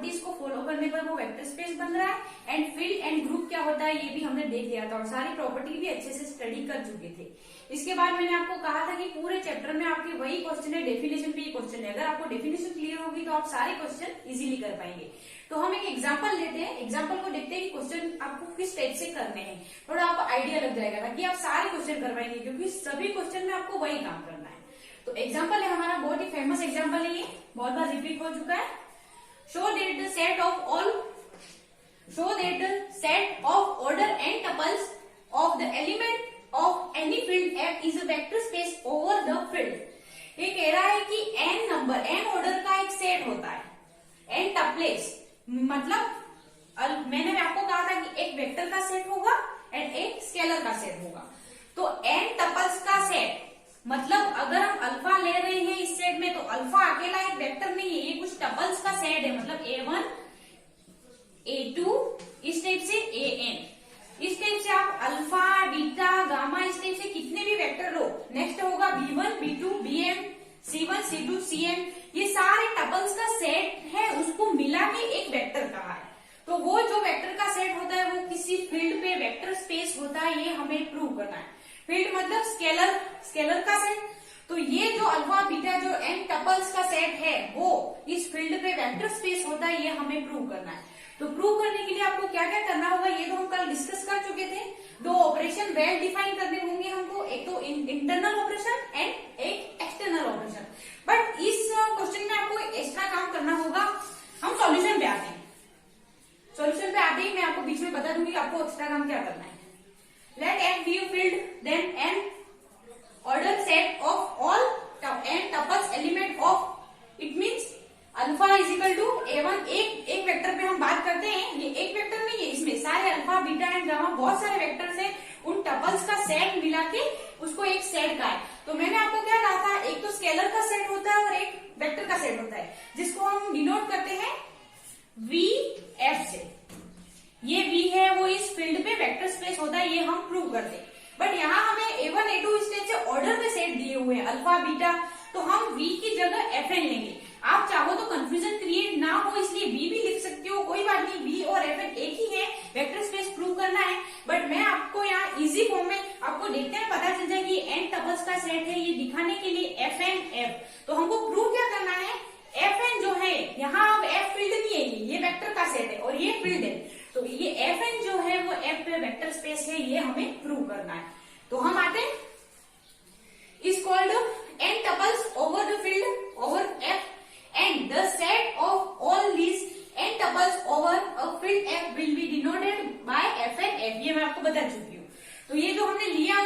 Properties को follow करने पर वो वेक्टर स्पेस बन रहा है। एंड फील्ड एंड ग्रुप क्या होता है ये भी हमने देख लिया था और सारी प्रॉपर्टी भी अच्छे से स्टडी कर चुके थे। इसके बाद मैंने आपको कहा था कि पूरे चैप्टर में आपके वही क्वेश्चन है, डेफिनेशन पे ही क्वेश्चन है। अगर आपको डेफिनेशन क्लियर होगी तो आप सारे क्वेश्चन इजीली कर पाएंगे। तो हम एक एग्जाम्पल लेते हैं, एग्जाम्पल को देखते हैं कि क्वेश्चन आपको किस टाइप से करने हैं, थोड़ा आपको आइडिया लग जाएगा ताकि आप सारे क्वेश्चन कर पाएंगे, क्योंकि सभी क्वेश्चन में आपको वही काम करना है। तो एग्जाम्पल है हमारा, बहुत ही फेमस एग्जाम्पल है, ये बहुत बार रिपीट हो चुका है। Show that the set of order and tuples of the element of any field F is a vector space over the field. ये कह रहा है कि एन नंबर, एन ऑर्डर का एक सेट होता है, एन टपलेस मतलब मैंने आपको कहा था कि एक वेक्टर का सेट होगा एंड एक स्केलर का सेट होगा। तो एन टपल्स का सेट मतलब अगर हम अल्फा ले रहे हैं इस सेट में तो अल्फा अकेला एक वेक्टर नहीं है, ये कुछ टपल्स का सेट है, मतलब A1 A2 इस टाइप से AN, इस टाइप से आप अल्फा बीटा गामा इस टाइप से कितने भी वेक्टर लो। नेक्स्ट होगा B1 B2 BM C1 C2 CM, ये सारे टपल्स का सेट है, उसको मिला के एक वेक्टर कहा है। तो वो जो वेक्टर का सेट होता है वो किसी फील्ड पे वेक्टर स्पेस होता है, ये हमें प्रूव करना है। फील्ड मतलब स्केलर का सेट। तो ये जो अल्फा बीटा जो एन टपल्स का सेट है वो इस फील्ड पे वेक्टर स्पेस होता है, ये हमें प्रूव करना है। तो प्रूव करने के लिए आपको क्या क्या करना होगा ये तो हम कल डिस्कस कर चुके थे। दो ऑपरेशन वेल डिफाइन करने होंगे हमको, एक तो इंटरनल ऑपरेशन एंड एक एक्सटर्नल ऑपरेशन। बट इस क्वेश्चन में आपको एक्स्ट्रा काम करना होगा। हम सॉल्यूशन पे आते हैं, सॉल्यूशन पे आते ही मैं आपको बीच में बता दूंगी आपको एक्स्ट्रा काम क्या करना है। Let F be field then N order set of all N tuples element of, it means alpha is equal to A1। एक वेक्टर पे हम बात करते हैं, ये एक वेक्टर नहीं है, इसमें सारे अल्फा बीटा एंड गामा बहुत सारे वेक्टर्स हैं, उन टपल्स का सेट मिला के उसको एक सेट का है। तो मैंने आपको क्या कहा था, एक तो स्केलर का सेट होता है और एक वेक्टर का सेट होता है, जिसको हम डिनोट करते हैं VF से। ये V है वो इस फील्ड पे वेक्टर स्पेस होता है, ये हम प्रूव करते हैं। बट यहाँ हमें A1 A2 इस टाइप से ऑर्डर में सेट दिए हुए हैं अल्फा बीटा, तो हम V की जगह FN लेंगे। आप चाहो तो कंफ्यूजन क्रिएट ना हो इसलिए V भी लिख सकते हो, कोई बात नहीं, V और FN एक ही है, वेक्टर स्पेस प्रूव करना है। बट मैं आपको यहाँ इजी फॉर्म में आपको देखते हैं पता चल जाए कि एन टपल्स का सेट है, ये दिखाने के लिए FN F। तो हमको प्रूव क्या करना है, FN जो है यहाँ अब F फील्ड नहीं है, ये वेक्टर का सेट है और ये फील्ड है, तो ये FN जो है वो F पे वेक्टर स्पेस है, ये हमें प्रूव करना है। तो हम आते हैं, is called n tuples over the field over F and the set of all these n tuples over a field F will be denoted by FN F। ये मैं आपको बता चुकी हूँ। तो ये जो हमने लिया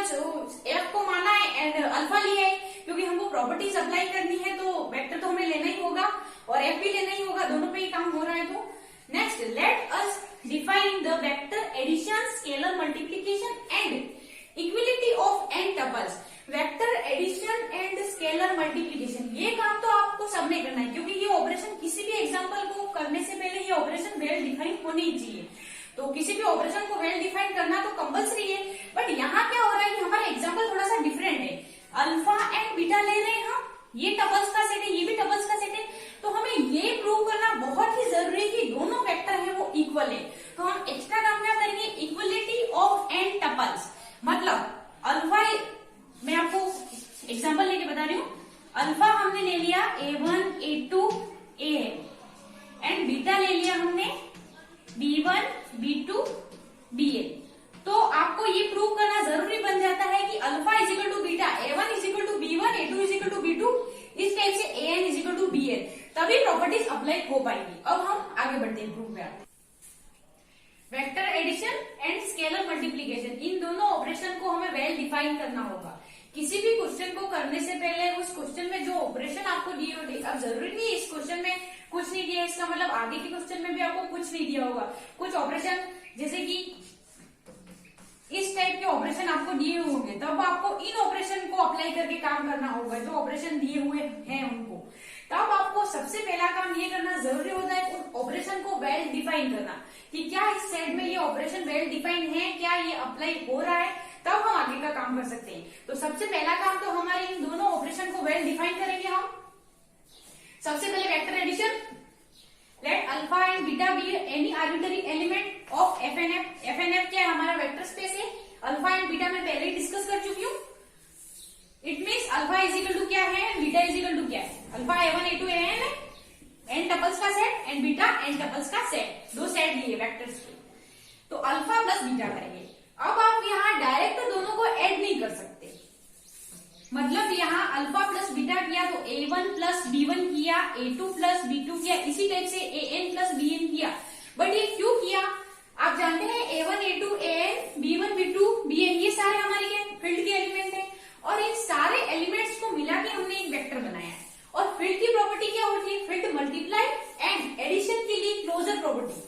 F को माना है एंड अल्फा लिया है, क्योंकि हमको प्रॉपर्टीज अप्लाई करनी है तो वेक्टर तो हमें लेना ही होगा और F भी लेना ही होगा, दोनों पे ही काम हो रहा है। तो next let us define the vector addition scalar multiplication and equality of n tuples. Vector addition and scalar multiplication, ये काम तो आपको सबने करना है, क्योंकि ये ऑपरेशन किसी भी एग्जांपल को करने से पहले ये ऑपरेशन वेल डिफाइन होनी चाहिए। तो किसी भी ऑपरेशन को वेल डिफाइन करना तो कंपल्सरी है। बट यहाँ क्या हो रहा है कि हमारा एग्जांपल थोड़ा सा डिफरेंट है, अल्फा एंड बीटा ले रहे हैं हम, ये टपल्स का सेट है, ये भी टपल्स का सेट है, तो हमें ये प्रूव करना बहुत ही जरूरी है कि दोनों वेक्टर है वो इक्वल है। तो हम एक्स्ट्रा काम क्या करेंगे, इक्वलिटी ऑफ एन टपल्स, मतलब अल्फा, मैं आपको एग्जांपल लेके बता रही हूँ, अल्फा हमने ले लिया A1 A2 A and beta ले लिया हमने B1 B2 BA। तो आपको ये प्रूव करना जरूरी बन जाता है कि alpha is equal to beta, A1 is equal to B1, A2 is equal to B2, इस टाइप से AN is equal to BN, तभी प्रॉपर्टीज अप्लाई हो पाएगी। अब हम आगे बढ़ते हैं प्रूव में। Vector addition and scalar multiplication, इन दोनों ऑपरेशन को हमें वेल डिफाइन करना होगा। किसी भी क्वेश्चन को करने से पहले उस क्वेश्चन में जो ऑपरेशन आपको दिए होते, अब जरूरी नहीं है इस क्वेश्चन में कुछ नहीं दिया, इसका मतलब आगे के क्वेश्चन में भी आपको कुछ नहीं दिया होगा। कुछ ऑपरेशन जैसे कि इस टाइप के ऑपरेशन आपको दिए होंगे, तब आपको इन ऑपरेशन को अप्लाई करके काम करना होगा, जो ऑपरेशन दिए हुए हैं उनको। तब आपको सबसे पहला काम ये करना जरूरी होता है उस ऑपरेशन को वेल डिफाइन करना, कि क्या इस सेट में ये ऑपरेशन वेल डिफाइन है, क्या ये अप्लाई हो रहा है, तब हम आगे का काम कर सकते हैं। तो सबसे पहला काम तो हमारे इन दोनों ऑपरेशन को वेल डिफाइन करेंगे हम। सबसे पहले vector addition, let alpha and beta be any arbitrary element of F N F. F N F क्या है, हमारा वेक्टर स्पेस है। अल्फा एंड बीटा मैं पहले ही डिस्कस कर चुकी हूँ। It means alpha is equal to क्या है, बीटा इज इक्वल टू क्या है, अल्फा A1 A2 AN है, एन टपल्स का set, and beta N tuples का सेट, दो सेट लिए वेक्टर्स के। तो अल्फा प्लस बीटा करेंगे। अब आप यहाँ डायरेक्ट दोनों को ऐड नहीं कर सकते, मतलब यहाँ अल्फा प्लस बीटा किया तो A1 प्लस B1 किया, A2 प्लस B2 किया, इसी टाइप से AN प्लस BN किया। बट ये क्यों किया, आप जानते हैं A1 A2 AN B1 B2 BN ये सारे हमारे क्या फील्ड के एलिमेंट हैं, और इन सारे एलिमेंट्स को मिला के हमने एक वेक्टर बनाया है। और फील्ड की प्रॉपर्टी क्या होती है, फील्ड मल्टीप्लाई एंड एडिशन के लिए क्लोजर प्रॉपर्टी,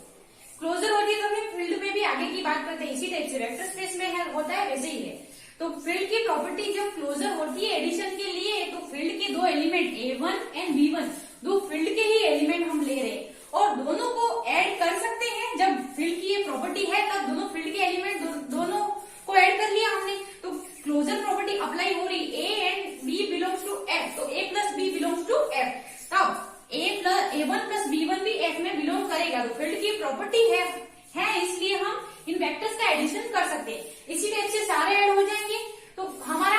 क्लोजर होती है। तो फिर फील्ड में भी आगे की बात करते हैं, इसी टाइप से वेक्टर स्पेस में है होता है वैसे ही है। तो फील्ड की प्रॉपर्टी जब क्लोजर होती है एडिशन के लिए, तो फील्ड के दो एलिमेंट A1 एंड B1 दो फील्ड के ही एलिमेंट हम ले रहे हैं, और दोनों को ऐड कर सकते हैं। जब फील्ड की ये प्रॉपर्टी है तब दोनों फील्ड के एलिमेंट दोनों को ऐड कर लिया हमने, तो क्लोजर प्रॉपर्टी अप्लाई हो रही। A and B belongs to F, तो A plus B belongs to F, तब A1 प्लस B1 भी F में बिलोंग करेगा। तो फील्ड की प्रॉपर्टी है इसलिए हम इन वेक्टर्स का एडिशन कर सकते हैं। इसी टाइप से सारे ऐड हो जाएंगे। तो हमारा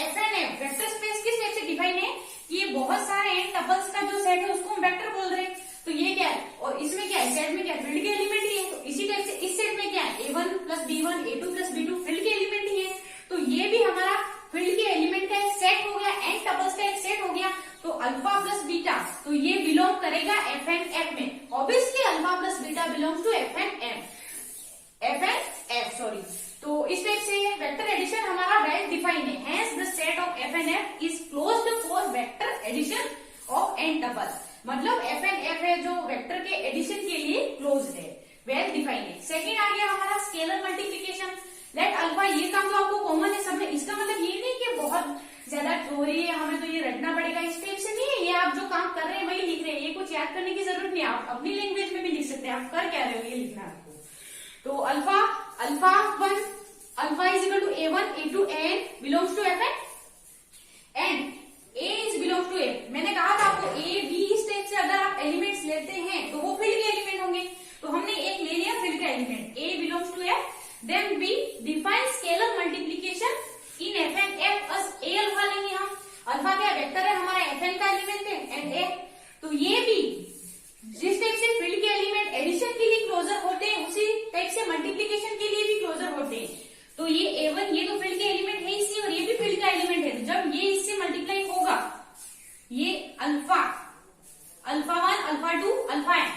FNF वेक्टर स्पेस किस टाइप से डिफाइन है, कि ये बहुत सारे एन टपल्स का जो सेट है उसको हम वेक्टर बोल रहे हैं। तो ये क्या है, और इसमें क्या है, सेट में क्या है, फील्ड के एलिमेंट ही है। तो इसी टाइप से इस सेट में क्या है, A1 plus B1 A2 plus B2 field के एलिमेंट ही है। तो ये भी हमारा फील्ड के एलिमेंट का एक सेट हो गया, एन टपल्स का एक सेट हो गया। तो अल्फा प्लस बीटा, तो ये बिलोंग करेगा FNF में। Obviously alpha plus beta belongs to FNF, sorry. तो इस टाइप से वेक्टर एडिशन हमारा वेल डिफाइंड है। Hence the set of FNF is closed for vector addition of N tuple, मतलब FNF है जो वेक्टर के एडिशन के लिए क्लोज्ड है, वेल डिफाइंड है। सेकेंड आ गया हमारा स्केलर मल्टीप्लीकेशन। लेट अल्फा, ये काम तो आपको कॉमन है सब में। इसका मतलब ये नहीं कि बहुत ज्यादा थ्योरी है, हमें तो ये रटना पड़ेगा, इस टाइप से नहीं है। ये आप जो काम कर रहे हैं वही लिख रहे हैं, ये कुछ याद करने की जरूरत नहीं है। आप अपनी लैंग्वेज में भी लिख सकते हैं, आप कर क्या रहे हो ये लिखना है आपको। तो alpha 1 alpha is equal to A1 A2 AN belongs to FN and A is belongs to A। मैंने कहा था आपको A B इस टाइप से अगर आप एलिमेंट्स लेते हैं तो वो फील्ड के एलिमेंट होंगे। तो हमने एक ले लिया फील्ड का element, A belongs to F, then we define scalar multiplication in FNF as A alpha लेंगे हम। अल्फा क्या वेक्टर है हमारा, FN का एलिमेंट है एंड A। तो ये भी जिस टाइप से फील्ड के एलिमेंट एडिशन के लिए क्लोजर होते हैं, उसी टाइप से मल्टीप्लीकेशन के लिए भी क्लोजर होते हैं। तो ये A1 ये तो फील्ड के एलिमेंट है इसी, और ये भी फील्ड का एलिमेंट है। जब ये इससे मल्टीप्लाई होगा, ये अल्फा 1 अल्फा 2 अल्फा n,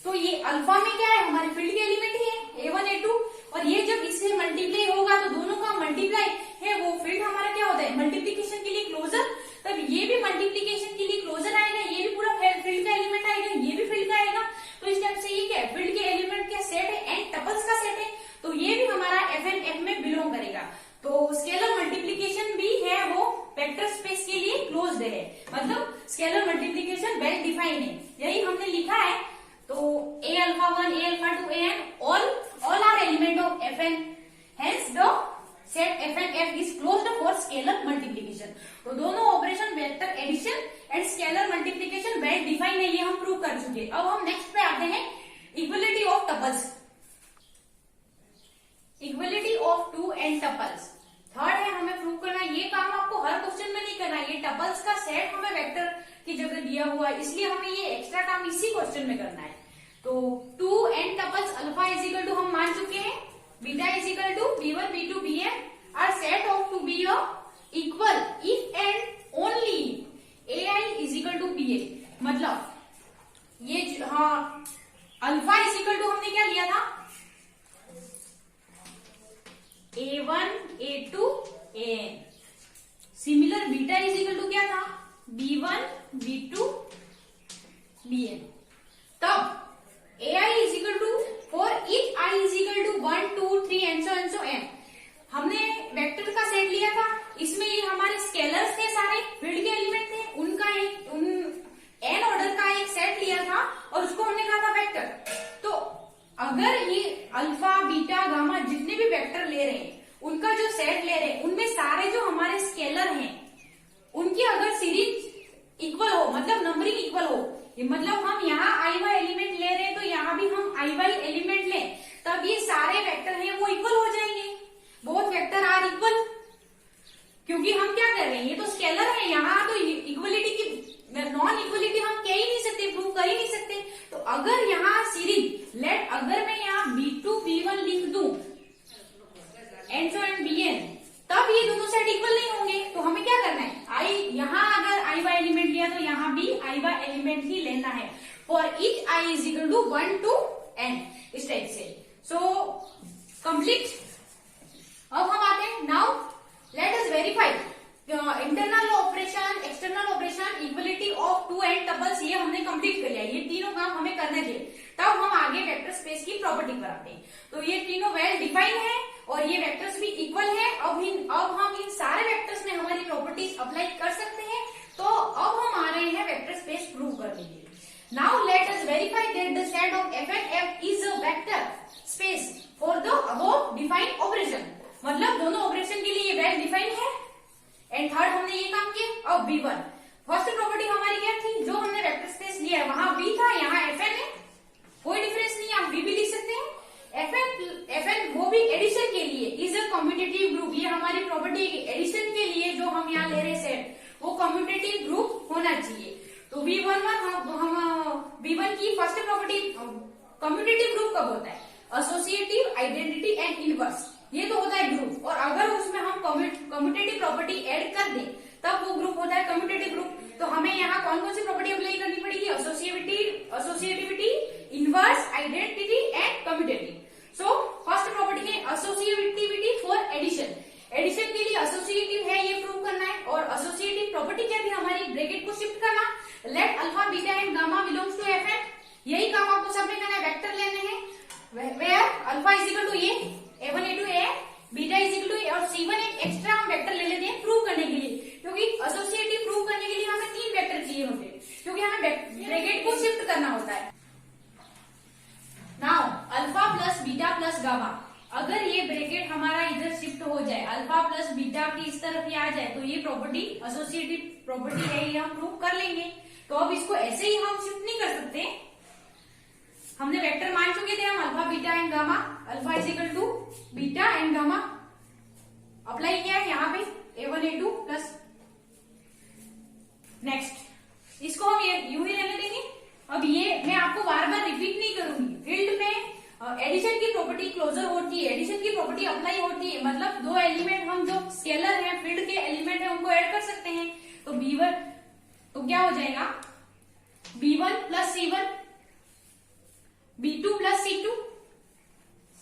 तो ये अल्फा में क्या है, हमारे फील्ड के एलिमेंट ही है A1 A2, और ये जब इससे मल्टीप्लाई होगा तो दोनों का मल्टीप्लाई है, वो फील्ड हमारा क्या होता है, मल्टीप्लीकेशन के लिए क्लोजर। तब ये भी मल्टीप्लीकेशन के लिए क्लोजर आएगा, ये भी पूरा फील्ड का एलिमेंट आएगा, ये भी फील्ड का आएगा। तो इस टाइप से ये क्या है, फील्ड के एलिमेंट का सेट है एंड टपल्स का सेट है। तो ये भी हमारा FNF में बिलोंग करेगा। तो स्केलर मल्टीप्लीकेशन भी है वो वेक्टर स्पेस के लिए क्लोज्ड है, मतलब स्केलर मल्टीप्लीकेशन वेल डिफाइंड है, यही हमने लिखा है। तो A alpha 1 A alpha 2 AN all are element of FN, hence the set FNF is closed for scalar multiplication। तो दोनों operation vector addition and scalar multiplication well defined है, ये हम प्रूव कर चुके। अब हम नेक्स्ट पे आते हैं, equality of tuples, equality of two N tuples. Third है हमें प्रूव करना, ये काम आपको हर क्वेश्चन में नहीं करना, ये टपल्स का सेट हमें वेक्टर की जगह दिया हुआ है, इसलिए हमें ये एक्स्ट्रा काम इसी क्वेश्चन में करना है। तो 2 N tuples alpha is equal to हम मान चुके हैं, beta is equal to B1 B2 Bn are set of two be equal if and only AI is equal to BA। मतलब ये हाँ, अल्फा इज इक्वल टू हमने क्या लिया था, A1 A2 AN, similar beta is equal to क्या था, B1 B2 Bn। तब AI is equal to for if I is equal to 1 2 3 and so n। हमने वेक्टर का सेट लिया था, इसमें ये हमारे स्केलर्स थे, सारे फील्ड के एलिमेंट थे, उनका एक n ऑर्डर का एक सेट लिया था और उसको हमने कहा था वेक्टर। तो अगर ये अल्फा बीटा गामा जितने भी वेक्टर ले रहे हैं, उनका जो सेट ले रहे हैं, उनमें सारे जो हमारे स्केलर हैं उनकी अगर सीरीज इक्वल हो, मतलब नंबरिंग इक्वल हो, मतलब हम यहाँ i एलिमेंट सारे वेक्टर हैं वो इक्वल हो जाएंगे, बोथ वेक्टर आर इक्वल, क्योंकि हम क्या कर रहे हैं, ये तो स्केलर है, यहाँ तो इक्वलिटी की नॉन इक्वलिटी हम कह ही नहीं सकते, प्रूव कर ही नहीं सकते। तो अगर यहाँ सीरीज लेट, अगर मैं यहाँ B2 B1 लिख दूं एंड सो एंड Bn, तब ये दोनों साइड इक्वल नहीं होंगे। तो हमें क्या करना है, आई यहाँ अगर i बाय एलिमेंट लिया तो यहाँ भी i बाय एलिमेंट ही लेना है, for each i is equal to 1 to n, इस टाइप से। So complete. अब हम आते हैं, now let us verify internal operation, external operation, equality of two N tuples, ये हमने कंप्लीट कर लिया। ये तीनों काम हमें करने थे, तब हम आगे वेक्टर स्पेस की प्रॉपर्टी पर आते हैं। तो ये तीनों वेल डिफाइंड है और ये वेक्टर्स भी इक्वल है। अब हम इन सारे वेक्टर्स में हमारी प्रॉपर्टीज अप्लाई कर सकते हैं। तो अब हम आ रहे हैं वेक्टर स्पेस प्रूव करने के लिए। Now let us verify that the set of F and F is a vector space for the above defined operation, मतलब दोनों ऑपरेशन के लिए वेल डिफाइंड है। एंड थर्ड हमने ये काम किया। अब B1 फर्स्ट प्रॉपर्टी हमारी क्या थी, जो हमने वेक्टर स्पेस लिया है वहां B था, यहाँ Fn है, कोई डिफरेंस नहीं, आप B भी लिख सकते हैं। Fn वो भी एडिशन के लिए इज अ कम्यूटेटिव ग्रुप, ये हमारी प्रॉपर्टी है एडिशन के लिए जो हम यहाँ ले रहे सेट वो कम्यूटेटिव ग्रुप होना चाहिए। तो B1 हम B1 की फर्स्ट प्रॉपर्टी, कम्यूटेटिव ग्रुप कब होता है, एसोसिएटिव, आइडेंटिटी एंड इनवर्स, ये तो होता है ग्रुप। और अगर उसमें हम कम्यूटेटिव प्रॉपर्टी ऐड कर दें तब वो ग्रुप होता है कम्यूटेटिव ग्रुप। तो हमें यहाँ कौन कौन सी प्रॉपर्टी अप्लाई करनी पड़ेगी, associativity, inverse, identity and commutative. So first property है एसोसिएटिविटी फॉर एडिशन, एडिशन के लिए एसोसिएटिव है ये प्रूव करना है। और एसोसिएटिव प्रॉपर्टी क्या थी हमारी, ब्रैकेट को शिफ्ट करना, let alpha beta and gamma belongs to Fn, यही काम आपको सब में करना है, वेक्टर लेने हैं where alpha is equal to A, A1 A2 A, beta is equal to A, और C1 एक एक्स्ट्रा हम वेक्टर ले लेते हैं प्रूव करने के लिए, क्योंकि एसोसिएटिव प्रूव करने के लिए हमें 3 वेक्टर चाहिए होते हैं, क्योंकि हमें ब्रैकेट को शिफ्ट करना होता है। Now alpha plus beta plus gamma, अगर ये ब्रैकेट हमारा इधर शिफ्ट हो जाए, अल्फा प्लस बीटा की इस तरफ ही आ जाए, तो ये प्रॉपर्टी एसोसिएटिव प्रॉपर्टी है, ये हम प्रूव कर लेंगे। तो अब इसको ऐसे ही हम शिफ्ट नहीं कर सकते, हमने वेक्टर मान चुके थे हम alpha beta and gamma, alpha is equal to beta and gamma apply किया है यहाँ पे A1 A2 प्लस, नेक्स्ट इसको हम ये यूं ही रहने देंगे। अब ये मैं आपको बार बार रिपीट नहीं करूंगी, फील्ड में एडिशन की प्रॉपर्टी क्लोजर होती है, एडिशन की प्रॉपर्टी अप्लाई होती है, मतलब दो एलिमेंट हम जो स्केलर है, फील्ड के एलिमेंट है, उनको ऐड कर सकते हैं। तो B1 तो क्या हो जाएगा, B1 plus C1, B2 plus C2,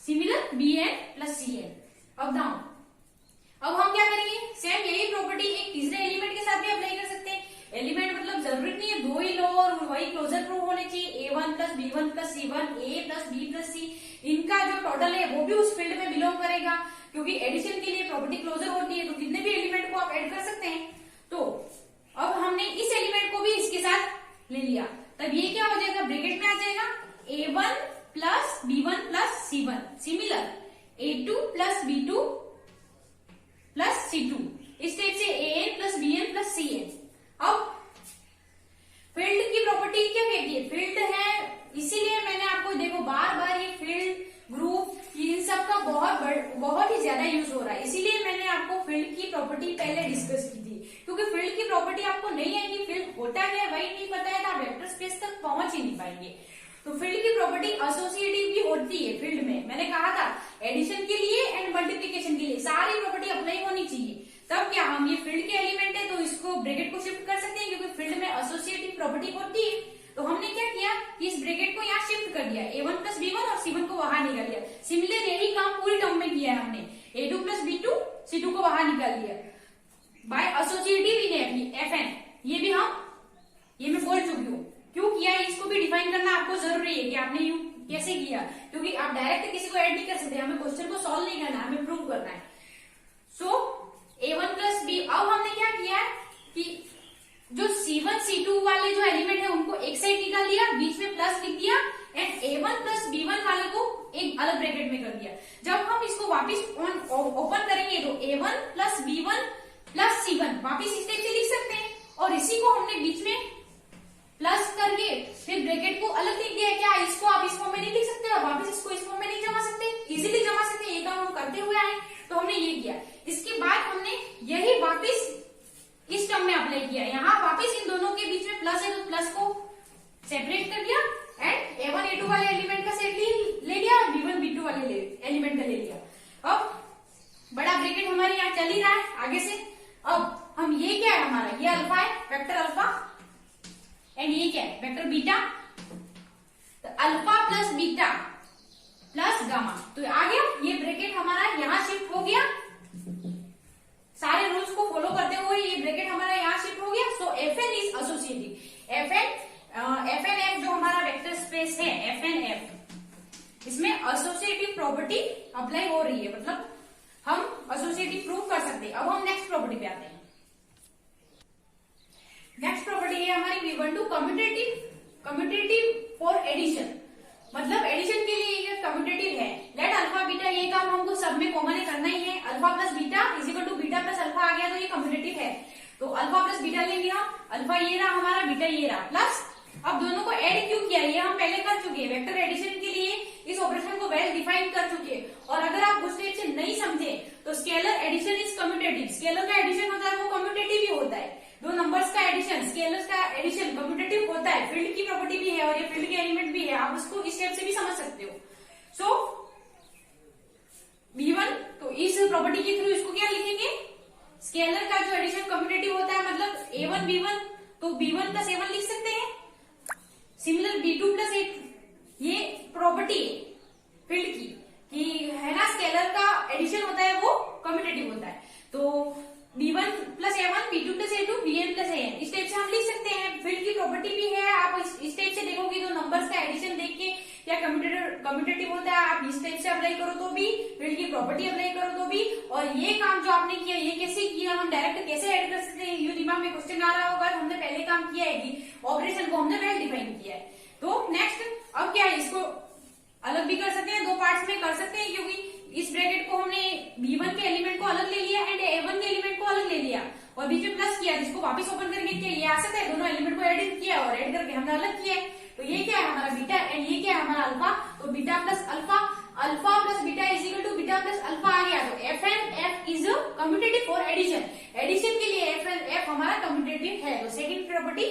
similar Bn plus Cn। अब डाउन, अब हम क्या करेंगे, सेम यही प्रॉपर्टी एक तीसरे एलिमेंट के साथ भी अप्लाई कर सकते हैं। एलिमेंट मतलब जरूरत नहीं है दो ही लो और वही क्लोजर प्रूफ होने चाहिए, A1 plus B1 plus C1, A plus B plus C, इनका जो टोटल है वो भी उस फील्ड में बिलोंग करेगा, क्योंकि एडिशन के लिए प्रॉपर्टी क्लोजर होती है, तो कितने भी एलिमेंट को आप ऐड कर सकते हैं। तो अब हमने इस एलिमेंट को भी इसके साथ ले लिया, तब ये क्या हो जाएगा, ब्रैकेट में आ जाएगा A1 plus B1 plus C1, similar A2 plus B2 plus C2, इस टाइप से An plus Bn plus Cn। अब फील्ड की प्रॉपर्टी क्या कहती है, फील्ड है, इसीलिए मैंने आपको देखो बार बार ये फील्ड ग्रुप इन सब का बहुत ही ज्यादा यूज हो रहा है, इसीलिए मैंने आपको फील्ड की प्रॉपर्टी पहले डिस्कस की थी, क्योंकि फील्ड की प्रॉपर्टी आपको नहीं आएगी, फील्ड होता है वही नहीं पता है, तो आप वेक्टर स्पेस तक पहुंच ही नहीं पाएंगे। तो फील्ड की प्रॉपर्टी एसोसिएटिव भी होती है फील्ड में, मैंने कहा था एडिशन के लिए एंड मल्टीप्लिकेशन के लिए सारी प्रॉपर्टी अप्लाई होनी चाहिए। तब क्या हम ये फील्ड के एलिमेंट है तो इसको ब्रैकेट को शिफ्ट कर सकते हैं, क्योंकि फील्ड में एसोसिएटिव प्रॉपर्टी होती है। तो हमने क्या किया कि इस ब्रैकेट को यहाँ शिफ्ट कर दिया, A1 प्लस B1 और C1 को बाहर निकाल दिया। सिमिलर यही काम पूरी टर्म में किया है हमने, A2 प्लस B2 C2 को बाहर निकाल दिया बाय एसोसिएटिव इन Fn। ये मैं बोल चुकी हूँ, क्यों किया है इसको भी डिफाइन करना आपको जरूरी है कि आपने यू कैसे किया, क्योंकि आप डायरेक्ट किसी को ऐड नहीं कर सकते, हमें क्वेश्चन को सॉल्व नहीं करना, हमें प्रूव करना है। सो A1 प्लस B, अब हमने क्या किया है कि जो C1 C2 वाले जो एलिमेंट है उनको एक साइड निकाल दिया, बीच में प्लस लिख दिया, एंड A1 प्लस B1 वाले को एक अलग ब्रैकेट में कर दिया। जब हम इसको वापिस ओपन करेंगे तो A1 plus B1 plus C1 वापिस इस टाइप से लिख सकते हैं, और इसी को हमने बीच में प्लस करके फिर ब्रैकेट को अलग लिख दिया। क्या इसको आप इस फॉर्म में नहीं लिख सकते, और वापिस इसको इस फॉर्म में नहीं जमा सकते, इजीली करते हुए आए, तो हमने ये किया। इसके बाद हमने यही वापस इस टर्म में अप्लाई किया। यहाँ वापस इन दोनों के बीच में प्लस है तो प्लस को सेपरेट कर दिया एंड A1 A2 वाले एलिमेंट का सेट ले लिया और B1 B2 वाले एलिमेंट का ले लिया। अब बड़ा ब्रैकेट हमारे यहाँ चल ही रहा है आगे से। अब हम ये क्या है हमारा, ये अल्फा है, वेक्टर अल्फा, एंड ये क्या है, वेक्टर बीटा। तो alpha plus beta plus gamma, तो आ गया ये ब्रैकेट हमारा यहाँ शिफ्ट हो गया। सारे रूल्स को फॉलो करते हुए ये ब्रैकेट हमारा यहाँ शिफ्ट हो गया। सो Fn is associative. Fn F जो हमारा वेक्टर स्पेस है Fn F, इसमें एसोसिएटिव प्रॉपर्टी अप्लाई हो रही है, मतलब हम एसोसिएटिव प्रूव कर सकते हैं। अब हम नेक्स्ट प्रॉपर्टी पे आते हैं। नेक्स्ट प्रॉपर्टी है हमारी V12 कम्यूटेटिव फॉर एडिशन, मतलब एडिशन के लिए ये कम्यूटेटिव है। लेट अल्फा बीटा, ये काम हमको सब में कॉमन करना ही है। Alpha plus beta is equal to beta plus alpha आ गया तो ये कम्यूटेटिव है। तो अल्फा प्लस बीटा ले लिया, अल्फा ये रहा हमारा, बीटा ये रहा, प्लस अब दोनों को ऐड क्यों किया, ये हम पहले कर चुके हैं। वेक्टर एडिशन के लिए इस ऑपरेशन को वेल डिफाइन कर चुके हैं। और अगर आप उस स्टेप से नहीं समझे तो scalar addition is commutative. Scalar का एडिशन होता है वो कम्यूटेटिव ही होता है। दो नंबर्स का एडिशन, स्केलर्स का एडिशन कम्यूटेटिव होता है। फील्ड की प्रॉपर्टी भी है और ये फील्ड के एलिमेंट भी है, आप उसको इस स्टेप से भी समझ सकते हो। सो V1, तो इस प्रॉपर्टी के थ्रू इसको क्या लिखेंगे, स्केलर का जो एडिशन कम्यूटेटिव होता है, मतलब A1 B1, तो B1 प्लस A1 लिख सकते हैं। सिमिलर B2 प्लस A2, ये प्रॉपर्टी है फील्ड की कि है ना, स्केलर का एडिशन होता है वो कम्यूटेटिव होता है। तो B1 plus A1, B2 plus A2, Bn plus An, इस टाइप से हम लिख सकते हैं। फील्ड की प्रॉपर्टी भी है, आप इस टाइप से देखोगे तो नंबर्स का एडिशन देख के क्या कम्यूटेटिव होता है, आप इस टाइप से अप्लाई करो तो भी, फील्ड की प्रॉपर्टी अप्लाई करो तो भी। और ये काम जो आपने किया, ये कैसे किया, हम डायरेक्ट कैसे ऐड कर सकते हैं, ये दिमाग में क्वेश्चन आ रहा होगा। हमने पहले काम किया है कि ऑपरेशन को हमने वेल डिफाइन किया है। तो नेक्स्ट अब क्या है, इसको अलग भी कर सकते हैं, दो पार्ट्स में कर सकते हैं, क्योंकि इस ब्रैकेट को हमने B1 के एलिमेंट को अलग ले लिया एंड A1 के एलिमेंट को अलग ले लिया और बीच में प्लस किया, जिसको वापस ओपन करके किया, ये आ सकता है। दोनों एलिमेंट को एडिट किया और एड करके हमने अलग किया है। तो ये क्या है हमारा बीटा एंड ये क्या है हमारा अल्फा। तो beta plus alpha, alpha plus beta is equal to beta plus alpha आ गया। तो Fn F is commutative for addition. Addition के लिए Fn F हमारा कम्यूटेटिव है। तो सेकेंड प्रॉपर्टी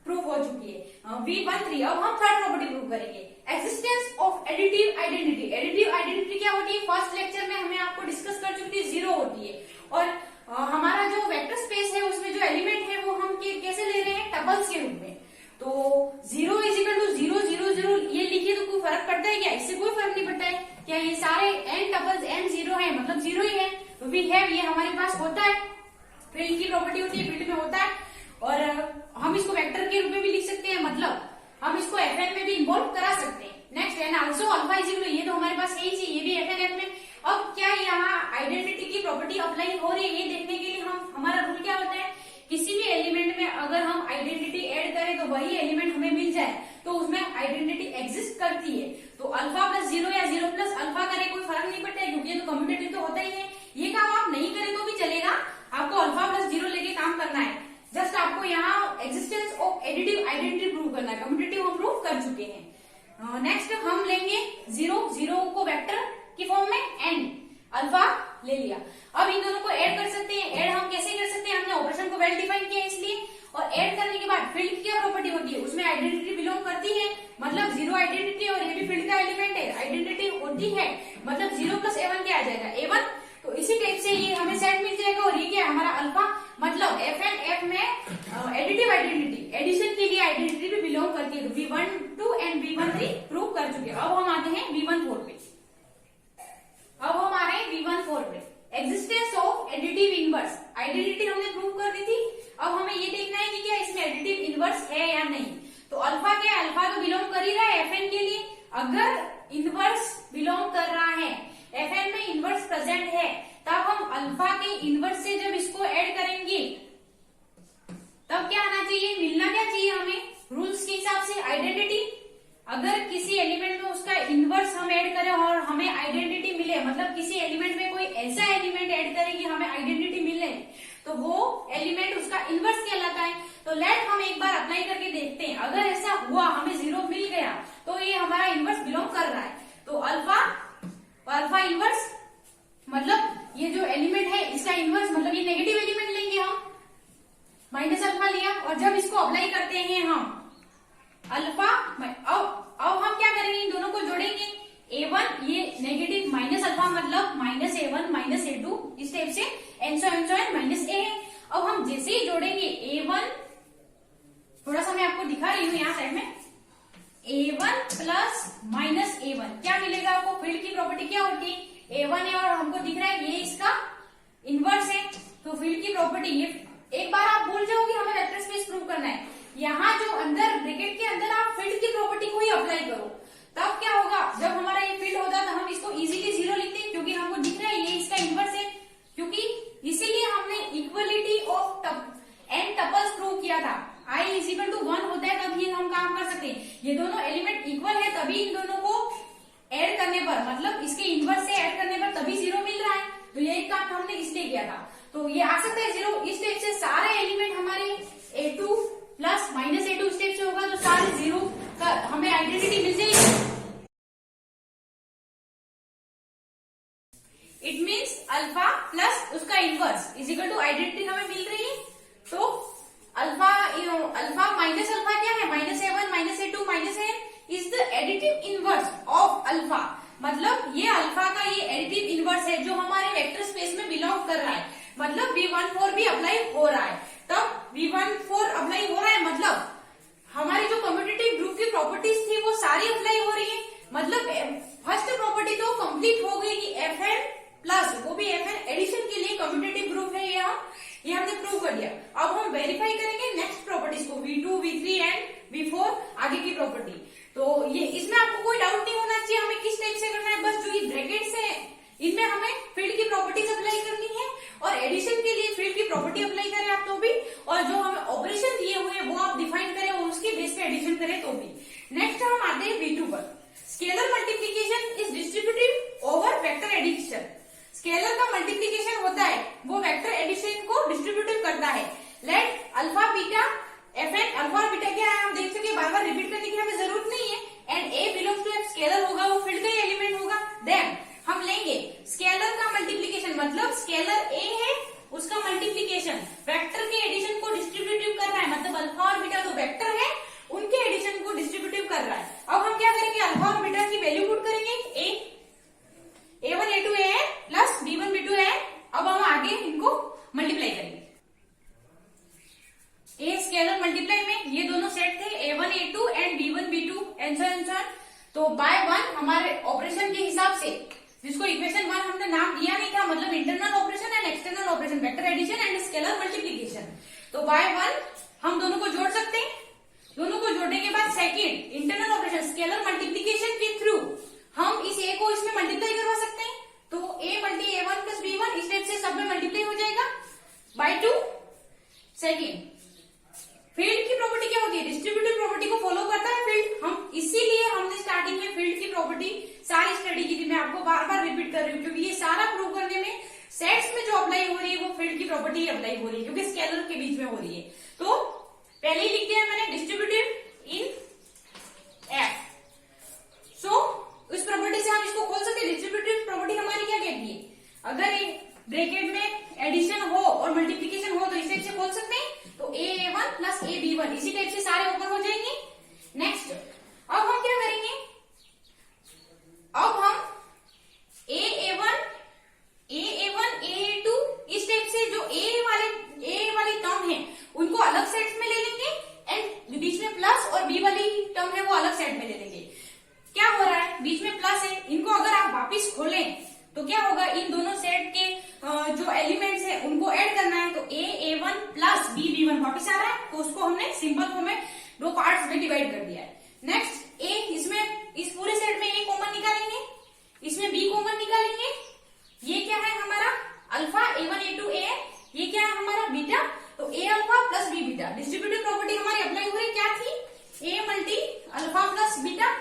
प्रूव हो चुकी है। V13, अब हम थर्ड प्रॉपर्टी प्रूव करेंगे, existence of additive identity. Additive identity क्या होती है, फर्स्ट लेक्चर में हमें आपको डिस्कस कर चुकी थी, जीरो होती है। और हमारा जो वेक्टर स्पेस है उसमें जो एलिमेंट है वो हम कैसे ले रहे हैं, टपल्स के रूप में। तो 0 इज इक्वल टू 0 0 0 ये लिखिए तो कोई फर्क पड़ता है क्या, इससे कोई फर्क नहीं पड़ता है क्या, ये सारे n टपल्स n 0 है मतलब 0 ही है। तो वी हैव, ये हमारे पास होता है, फील्ड की प्रॉपर्टी होती है, फील्ड में होता है। और हम इसको वेक्टर के रूप में भी लिख सकते हैं, मतलब हम इसको Fn में भी इन्वॉल्व करा सकते हैं। Next and also alpha is equal to, ये तो हमारे पास है ही, ये भी Fn में। अब क्या यहाँ आइडेंटिटी की प्रॉपर्टी अप्लाई हो रही है, ये देखने के लिए हमारा रूल क्या होता है, किसी भी एलिमेंट में अगर हम आइडेंटिटी ऐड करें तो वही एलिमेंट हमें मिल जाए तो उसमें आइडेंटिटी एग्जिस्ट करती है। तो अल्फा प्लस 0 या 0 प्लस अल्फा करें कोई फर्क नहीं पड़ता है, क्योंकि ये तो कम्यूटेटिव तो होता ही है। ये काम आप नहीं करें तो भी चलेगा, आपको अल्फा प्लस 0 लेके काम करना है। जस्ट आपको यहाँ existence of additive identity prove करना है, कम्यूटेटिव हम प्रूव कर चुके हैं। नेक्स्ट हम लेंगे 0 को वेक्टर की फॉर्म में एंड अल्फा ले लिया। अब इन दोनों को ऐड कर सकते हैं। ऐड हम कैसे कर सकते हैं, हमने ऑपरेशन को वेल डिफाइन किया इसलिए। और ऐड करने के बाद फील्ड की क्या प्रॉपर्टी होती है, उसमें आइडेंटिटी बिलोंग करती है, मतलब 0 आइडेंटिटी और ये भी फील्ड का एलिमेंट है, आइडेंटिटी होती है, मतलब 0 प्लस A1 क्या आ जाएगा, A1। तो इसी टाइप से ये हमें सेट मिल जाएगा। और ये क्या है हमारा अल्फा, मतलब Fn F में एडिटिव आइडेंटिटी, एडिशन के लिए आइडेंटिटी भी बिलोंग करती है। तो V12 एंड V13 प्रूव कर चुके हैं। अब हम आते हैं V14 पे। अब हम आ रहे हैं V14 पे, existence of additive inverse. Identity हमने प्रूव कर दी थी, अब हमें ये देखना है कि क्या इसमें एडिटिव इनवर्स है या नहीं। तो अल्फा क्या है, अल्फा तो बिलोंग कर ही रहा है Fn के लिए। अगर इनवर्स बिलोंग कर रहा है, Fn में इनवर्स प्रेजेंट है, तब हम अल्फा के इनवर्स से जब इसको ऐड करेंगे तब क्या आना चाहिए, मिलना क्या चाहिए हमें रूल्स के हिसाब से, आइडेंटिटी। अगर किसी एलिमेंट में उसका इनवर्स हम ऐड करें और हमें आइडेंटिटी मिले, मतलब किसी एलिमेंट में कोई ऐसा एलिमेंट ऐड करें कि हमें आइडेंटिटी मिले, तो वो एलिमेंट उसका इनवर्स कहलाता है। तो लेट हम एक बार अप्लाई करके देखते हैं, अगर ऐसा हुआ हमें 0 मिल गया तो ये हमारा इनवर्स बिलोंग कर रहा है। तो अल्फा इनवर्स मतलब ये जो एलिमेंट है इसका इनवर्स, मतलब ये नेगेटिव एलिमेंट लेंगे हम, माइनस अल्फा लिया, और जब इसको अप्लाई करते हैं हम अल्फा, अब हम क्या करेंगे, इन दोनों को जोड़ेंगे। a1 ये नेगेटिव माइनस अल्फा मतलब माइनस a1 माइनस a2 इस टाइप से, एन माइनस a है। अब हम जैसे ही जोड़ेंगे a1, थोड़ा सा मैं आपको दिखा रही हूँ यहाँ साइड में, a1 प्लस माइनस a1 क्या मिलेगा आपको, फील्ड की प्रॉपर्टी क्या होती है, a1 है और हमको दिख रहा है ये इसका इनवर्स है, तो फील्ड की प्रॉपर्टी ये, एक बार आप भूल जाओगे हमें वेक्टर स्पेस प्रूव करना है, यहाँ जो अंदर ब्रैकेट के अंदर आप फील्ड की प्रॉपर्टी को ही अप्लाई करो, तब क्या होगा, जब हमारा ये फील्ड होता है तो हम इसको इजीली 0 लिखते हैं, क्योंकि हमको दिख रहा है ये इसका इनवर्स है, क्योंकि इसीलिए हमने equality of N tuples prove किया था। i इज इक्वल टू 1 होता है तभी हम काम कर सकते हैं, ये दोनों एलिमेंट इक्वल है तभी इन दोनों को ऐड करने पर, मतलब इसके इनवर्स से ऐड करने पर तभी 0 मिल रहा है, तो यही काम हमने इसलिए किया था, तो ये आ सकता है 0। इस टाइप से सारे एलिमेंट हमारे a2 plus minus a2 step से होगा, तो सारे 0 का हमें आइडेंटिटी मिल जाएगी। इट मीन्स अल्फा प्लस उसका inverse is equal to identity हमें मिल रही है, तो अल्फा माइनस अल्फा क्या है, minus a1 minus a2 minus a is the additive inverse of alpha, मतलब ये अल्फा का ये एडिटिव इनवर्स है जो हमारे वेक्टर स्पेस में बिलोंग कर रहा है, मतलब V14 भी अप्लाई हो रहा है, तब V14 अप्लाई हो रहा है मतलब हमारी जो कम्यूटेटिव ग्रुप की प्रॉपर्टीज थी वो सारी अप्लाई हो रही है, मतलब फर्स्ट प्रॉपर्टी तो कंप्लीट हो गई कि Fn प्लस, वो भी Fn एडिशन के लिए कम्यूटेटिव ग्रुप है, ये हमने प्रूव कर दिया। अब हम वेरीफाई करेंगे नेक्स्ट प्रॉपर्टीज को, V2 V3 एंड V4 आगे की प्रॉपर्टी, तो ये इसमें आपको कोई डाउट नहीं होना चाहिए हमें किस टाइप से करना है, बस जो ये ब्रैकेट्स है इनमें हमें फील्ड की प्रॉपर्टीज अप्लाई करनी है, और एडिशन के लिए फील्ड की प्रॉपर्टी अप्लाई करें आप तो भी, और जो हमें ऑपरेशन दिए हुए हैं वो आप डिफाइन करें और उसके बेस पे एडिशन करें तो भी। नेक्स्ट हम आते हैं V2 पर, scalar multiplication is distributive over vector addition, scalar का मल्टीप्लीकेशन होता है वो वेक्टर एडिशन को डिस्ट्रीब्यूटिव करता है। Let alpha beta Fn, alpha और बीटा क्या है हम देख सके, बार बार रिपीट करने की हमें जरूरत नहीं है, and A belongs to scalar होगा, वो फील्ड का एलिमेंट होगा, देन हम लेंगे स्केलर का मल्टीप्लीकेशन, मतलब स्केलर A है उसका मल्टीप्लीकेशन वेक्टर के एडिशन को डिस्ट्रीब्यूटिव कर रहा है, मतलब अल्फा और बीटा तो वेक्टर है उनके एडिशन को डिस्ट्रीब्यूटिव कर रहा है। अब हम क्या करेंगे, अल्फा और बीटा की वैल्यू पुट करेंगे, A1 A2 A plus B1 B2 है, अब हम आगे इनको मल्टीप्लाई करेंगे, ए स्केलर मल्टीप्लाई में ये दोनों सेट थे A1 A2 and B1 B2 and तो बाय 1 हमारे ऑपरेशन के हिसाब से, जिसको इक्वेशन 1 हमने नाम दिया नहीं था, मतलब internal operation and external operation, vector addition and scalar multiplication, तो बाय 1 हम दोनों को जोड़ सकते हैं, दोनों को जोड़ने के बाद second internal operation scalar multiplication के थ्रू हम इस A को इसमें मल्टीप्लाई करवा सकते हैं, तो A multi A1 plus B1 इस टाइप से सब में मल्टीप्लाई हो जाएगा बाय 2। सेकेंड फील्ड की प्रॉपर्टी क्या होती है, डिस्ट्रीब्यूटिव प्रॉपर्टी को फॉलो करता है फील्ड, हम इसीलिए हमने स्टार्टिंग में फील्ड की प्रॉपर्टी सारी स्टडी की थी, मैं आपको बार बार रिपीट कर रही हूँ क्योंकि ये सारा प्रूव करने में सेट्स में जो अप्लाई हो रही है वो फील्ड की प्रॉपर्टी अप्लाई हो रही है क्योंकि स्केलर के बीच में हो रही है, तो पहले ही लिख दिया मैंने डिस्ट्रीब्यूटिव इन F, सो इस प्रॉपर्टी से हम इसको खोल सकते हैं, डिस्ट्रीब्यूटिव प्रॉपर्टी हमारी क्या कहती है, अगर ब्रैकेट में एडिशन हो और मल्टीप्लीकेशन हो तो इस टाइप से खोल सकते हैं, तो A1 प्लस AB1 इसी टाइप से सारे ऊपर हो जाएंगे। नेक्स्ट अब हम क्या करेंगे, अब हम AA1 AA2 इस टाइप से जो A वाली टर्म है उनको अलग सेट्स में ले लेंगे एंड बीच में प्लस और B वाली टर्म है वो अलग सेट में ले लेंगे। क्या हो रहा है, बीच में प्लस है, इनको अगर आप वापिस खोलें तो क्या होगा, इन दोनों सेट के जो एलिमेंट्स है उनको ऐड करना है, तो A1 प्लस B1 वापिस आ रहा है, तो उसको हमने सिंपल फॉर्म में दो पार्ट्स में डिवाइड कर दिया है। नेक्स्ट A, इसमें इस पूरे सेट में A कॉमन निकालेंगे, इसमें B कॉमन निकालेंगे, ये क्या है हमारा अल्फा A1 A2 A, ये क्या है हमारा बीटा, तो A alpha plus B beta, distributive property हमारी अप्लाई हो रही क्या थी, A multi alpha plus beta,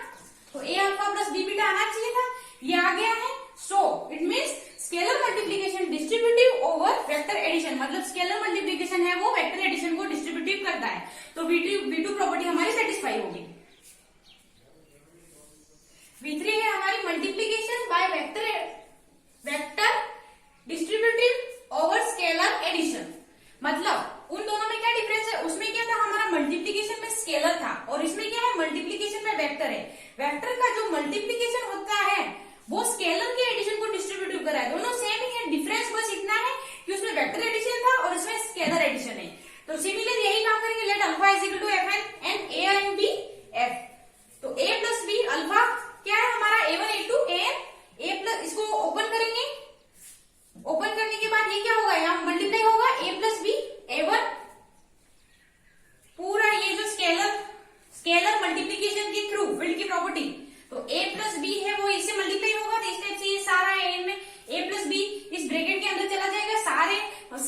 तो A alpha plus B beta आना चाहिए था, ये आ गया है। So it means scalar multiplication distributive over vector addition, मतलब स्केलर मल्टीप्लीकेशन है वो वेक्टर एडिशन को डिस्ट्रीब्यूटिव करता है, तो V2 प्रॉपर्टी हमारी सेटिस्फाई होगी। V3 है हमारी मल्टीप्लीकेशन बाय वेक्टर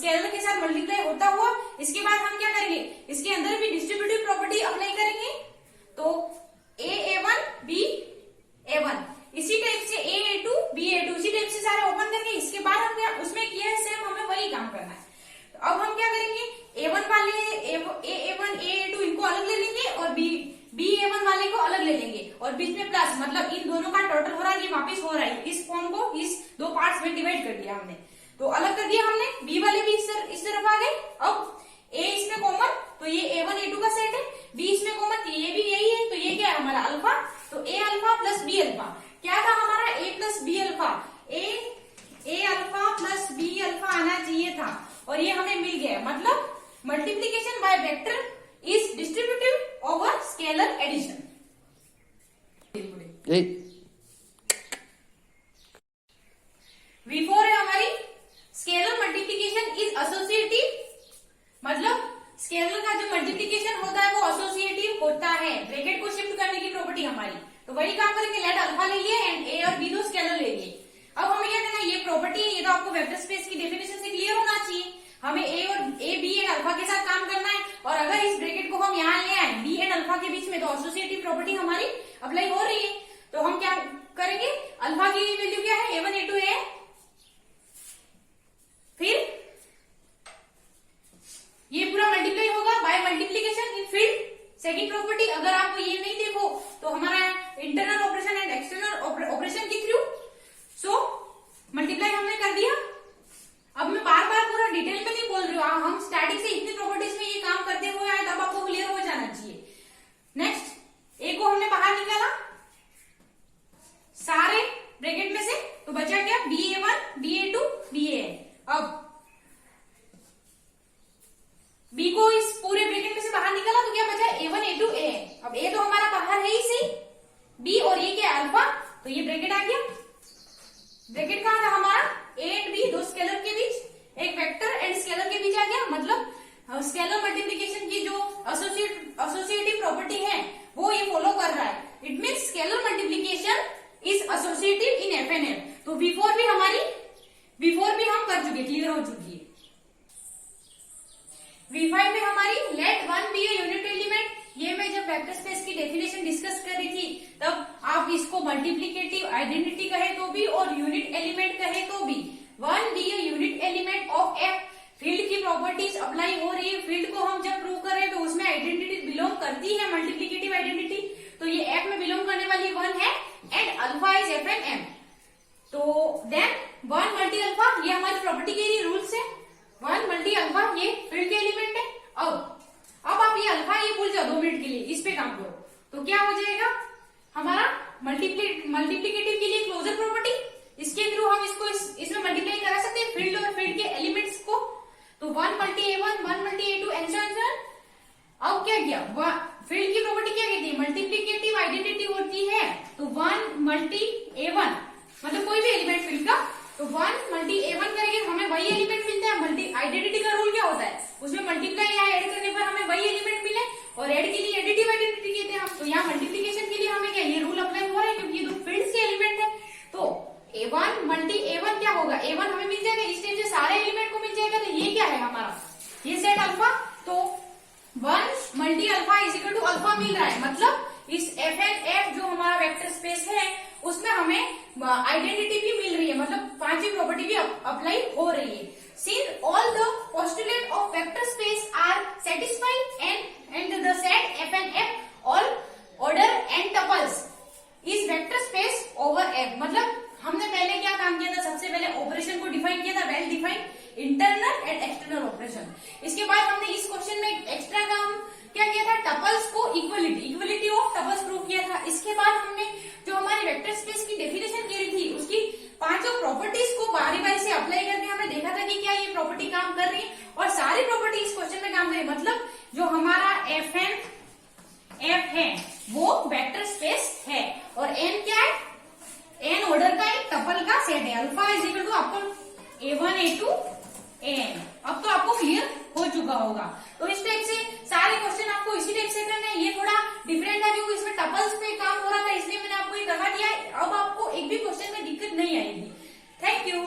स्केलर के साथ मल्टीप्लाई होता हुआ इसके बाद हम क्या करेंगे, इसके अंदर भी डिस्ट्रीब्यूटिव प्रॉपर्टी अप्लाई करेंगे। तो A1 BA1 इसी टाइप से A2 BA2 इसी टाइप से सारे ओपन करके इसके बाद हम क्या उसमें किया है सेम, हमें वही काम करना है। तो अब हम क्या करेंगे, A1 वाले A1 A2 इनको अलग ले लेंगे और BA1 वाले को अलग ले लेंगे और बीच में प्लस, मतलब इन दोनों का टोटल हो रहा है, ये वापस हो रहा है। इस फॉर्म को इस दो पार्ट्स में डिवाइड कर दिया हमने, तो अलग कर दिया हमने। B वाले भी इस तरफ आ गए। अब A इसमें कॉमन, तो ये A1 A2 का सेट है। B इसमें कॉमन, ये भी यही है, तो ये क्या है हमारा अल्फा। तो A alpha plus B alpha क्या था हमारा, A plus B alpha, A alpha plus B alpha आना चाहिए था और ये हमें मिल गया। मतलब multiplication by vector is distributive over scalar addition. V4 है हमारी स्केलर मल्टीप्लीकेशन इज एसोसिएटिव, मतलब स्केलर का जो मल्टीप्लीकेशन होता है वो एसोसिएटिव होता है। ब्रैकेट को शिफ्ट करने की प्रॉपर्टी हमारी, तो वही काम करेंगे। लेट अल्फा ले लिए एंड A और B दो स्केलर ले लिए। अब हमें क्या करना है, ये प्रॉपर्टी है, ये तो आपको वेक्टर स्पेस की डेफिनेशन से क्लियर होना चाहिए। हमें A B एंड अल्फा के साथ काम करना है और अगर इस ब्रैकेट को हम यहाँ ले आए B एंड अल्फा के बीच में, तो एसोसिएटिव प्रॉपर्टी हमारी अप्लाई हो रही है। तो हम क्या करेंगे, अल्फा की वैल्यू क्या है, A1 A2 है, फिर ये पूरा मल्टीप्लाई होगा बाय मल्टीप्लीकेशन इन फील्ड। सेकंड प्रॉपर्टी, अगर आप ये नहीं देखो तो हमारा internal operation and external operation के थ्रू सो मल्टीप्लाई हमने कर दिया। अब मैं बार बार पूरा डिटेल में नहीं बोल रही हूँ, हम स्टार्टिंग से इतनी प्रॉपर्टीज में ये काम करते हुए आए, तब आपको क्लियर हो जाना चाहिए। नेक्स्ट A को हमने बाहर निकाला सारे ब्रैकेट में से, तो बचा क्या, BA1 BA2 BAN। अब B को इस पूरे ब्रैकेट में से बाहर निकाला तो क्या बचा, A1 A2 AN। अब A तो हमारा बाहर है ही सही, B और ये क्या अल्फा, तो ये ब्रैकेट आ गया। ब्रैकेट कहां था हमारा, A एंड B दो स्केलर के बीच, एक वेक्टर एंड स्केलर के बीच आ गया। मतलब स्केलर मल्टीप्लीकेशन की जो एसोसिएटिव प्रॉपर्टी है वो ये फॉलो कर रहा है। It means scalar multiplication is associative in F and M। तो V4 भी हम कर चुके, क्लियर हो चुकी है। V5 में हमारी late 1 be a unit element, ये मैं जब वेक्टर स्पेस की डेफिनेशन डिस्कस कर रही थी तब आप इसको मल्टीप्लिकेटिव आइडेंटिटी कहे तो भी और यूनिट एलिमेंट कहे तो भी। 1 be a unit element of F, field की प्रॉपर्टीज अप्लाई हो रही है। फील्ड को हम जब प्रूव करें तो उसमें आइडेंटिटी बिलोंग करती है, मल्टीप्लिकेटिव आइडेंटिटी, तो ये F में बिलोंग करने वाली 1 है and alpha is F and M। तो देन 1 मल्टी अल्फा, ये हमारी प्रॉपर्टी के लिए रूल्स है। 1 मल्टी अल्फा ये फील्ड के एलिमेंट है। अब आप ये अल्फा ये भूल जाओ 2 मिनट के लिए, इस पे काम करो तो क्या हो जाएगा हमारा मल्टीप्लिकेटिव के लिए क्लोजर प्रॉपर्टी, इसके थ्रू हम इसको इसमें मल्टीप्लाई करा सकते हैं फील्ड और फील्ड के एलिमेंट्स को। तो 1 multi A1 1 multi A2 and so on. अब क्या किया, फील्ड की प्रॉपर्टी क्या कहती है, मल्टीप्लिकेटिव आइडेंटिटी होती है। तो 1 मल्टी A1 मतलब कोई भी एलिमेंट फील्ड का, तो 1 मल्टी A1 करेंगे हमें वही एलिमेंट मिलता है। मल्टी आइडेंटिटी का रूल क्या होता है, उसमें मल्टीप्लाई या ऐड करने पर हमें वही एलिमेंट मिले और ऐड के लिए एडिटिव आइडेंटिटी कहते हैं हम। तो यहाँ मल्टीप्लीकेशन के लिए हमें क्या ये रूल अप्लाई हो रहा है क्योंकि ये दो फील्ड्स के एलिमेंट है। तो A1 मल्टी A1 क्या होगा, A1 हमें मिल जाएगा, इस टाइप से सारे एलिमेंट को मिल जाएगा। तो ये क्या है हमारा, ये सेट अल्फा। तो 1 multi alpha is equal to alpha मिल रहा है, मतलब इस F एंड F जो हमारा वेक्टर स्पेस है उसमें हमें आइडेंटिटी भी मिल रही है, मतलब पांचवी प्रॉपर्टी भी अप्लाई हो रही है। Since all the postulate of vector space are satisfied and the set F and F all order n tuples is vector space over F। मतलब हमने पहले क्या काम किया था, सबसे पहले ऑपरेशन को डिफाइन किया था, well defined internal and external operation. इसके बाद हमने इस क्वेश्चन में एक्स्ट्रा काम क्या किया था, टपल्स को इक्वलिटी ऑफ टपल्स प्रूव किया था। इसके बाद हमने जो हमारी वेक्टर स्पेस की डेफिनेशन की थी उसकी पांचों प्रॉपर्टीज को बारी बारी से अप्लाई करके हमने देखा था कि क्या ये प्रॉपर्टी काम कर रही है और सारी प्रॉपर्टी इस क्वेश्चन में काम कर रही है। मतलब जो हमारा F है वो वेक्टर स्पेस है और N क्या है, N ऑर्डर का एक टपल का सेट है। अल्फा इज इक्वल टू आपको A1 A2 AN। अब तो आपको क्लियर हो चुका होगा। तो इस टाइप से सारे क्वेश्चन आपको इसी टाइप से करना है। ये थोड़ा डिफरेंट है क्योंकि इसमें टपल्स पे काम हो रहा था, इसलिए मैंने आपको ये करवा दिया। अब आपको एक भी क्वेश्चन में दिक्कत नहीं आएगी। Thank you.